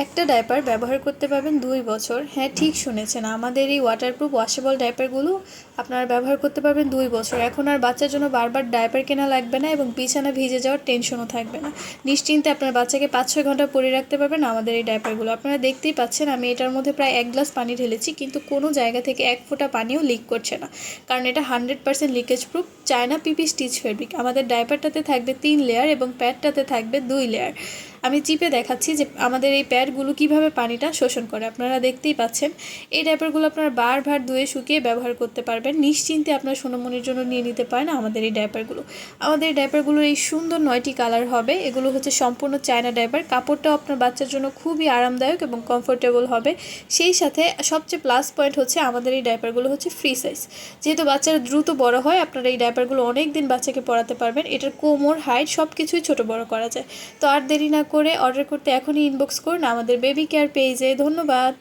একটা ডায়পার ব্যবহার করতে পারবেন 2 বছর। হ্যাঁ, ঠিক শুনেছেন। আমাদের এই ওয়াটারপ্রুফ ওয়াশেবল ডায়পারগুলো আপনারা ব্যবহার করতে পারবেন 2 বছর। এখন আর বাচ্চার জন্য বারবার ডায়পার কেনা লাগবে না এবং বিছানা ভিজে যাওয়ার টেনশনও থাকবে না। নিশ্চিন্তে আপনার বাচ্চাকে 5-6 ঘন্টা পরে রাখতে পারবেন আমাদের এই ডায়পারগুলো। আপনারা দেখতেই পাচ্ছেন আমি এটার মধ্যে প্রায় 1 গ্লাস পানি ঢেলেছি, কিন্তু কোনো জায়গা থেকে 1 ফোঁটা পানিও লিক করছে না, কারণ এটা 100% লিকেজ প্রুফ চায়না পিপি স্টিচ ফেব্রিক। আমাদের ডায়পারটাতে থাকবে 3 লেয়ার এবং প্যাডটাতে থাকবে 2 লেয়ার। আমি চিপে দেখাচ্ছি যে আমাদের এই প্যাডগুলো কিভাবে পানিটা শোষণ করে। আপনারা দেখতেই পাচ্ছেন। এই ডায়পারগুলো আপনারা বারবার ধুয়ে শুকিয়ে ব্যবহার করতে পারবেন। নিশ্চিন্তে আপনার সোনামণির জন্য নিয়ে নিতে পারেন আমাদের এই ডায়পারগুলো। আমাদের এই ডায়পারগুলোর এই সুন্দর 9টি কালার হবে। এগুলো হচ্ছে সম্পূর্ণ চায়না ডায়পার। কাপড়টাও আপনার বাচ্চার জন্য খুবই আরামদায়ক এবং কমফোর্টেবল হবে। সেই সাথে সবচেয়ে প্লাস পয়েন্ট হচ্ছে আমাদের এই ডায়পারগুলো হচ্ছে ফ্রি সাইজ। যেহেতু বাচ্চারা দ্রুত বড় হয়, আপনারা এই ডায়পারগুলো অনেক দিন বাচ্চাকে পরাতে পারবেন। এটার কোমর, হাইট সব কিছুই ছোটো বড় করা যায়। তো আর দেরি না করে অর্ডার করতে এখনই ইনবক্স করুন আমাদের বেবি কেয়ার পেজে। ধন্যবাদ।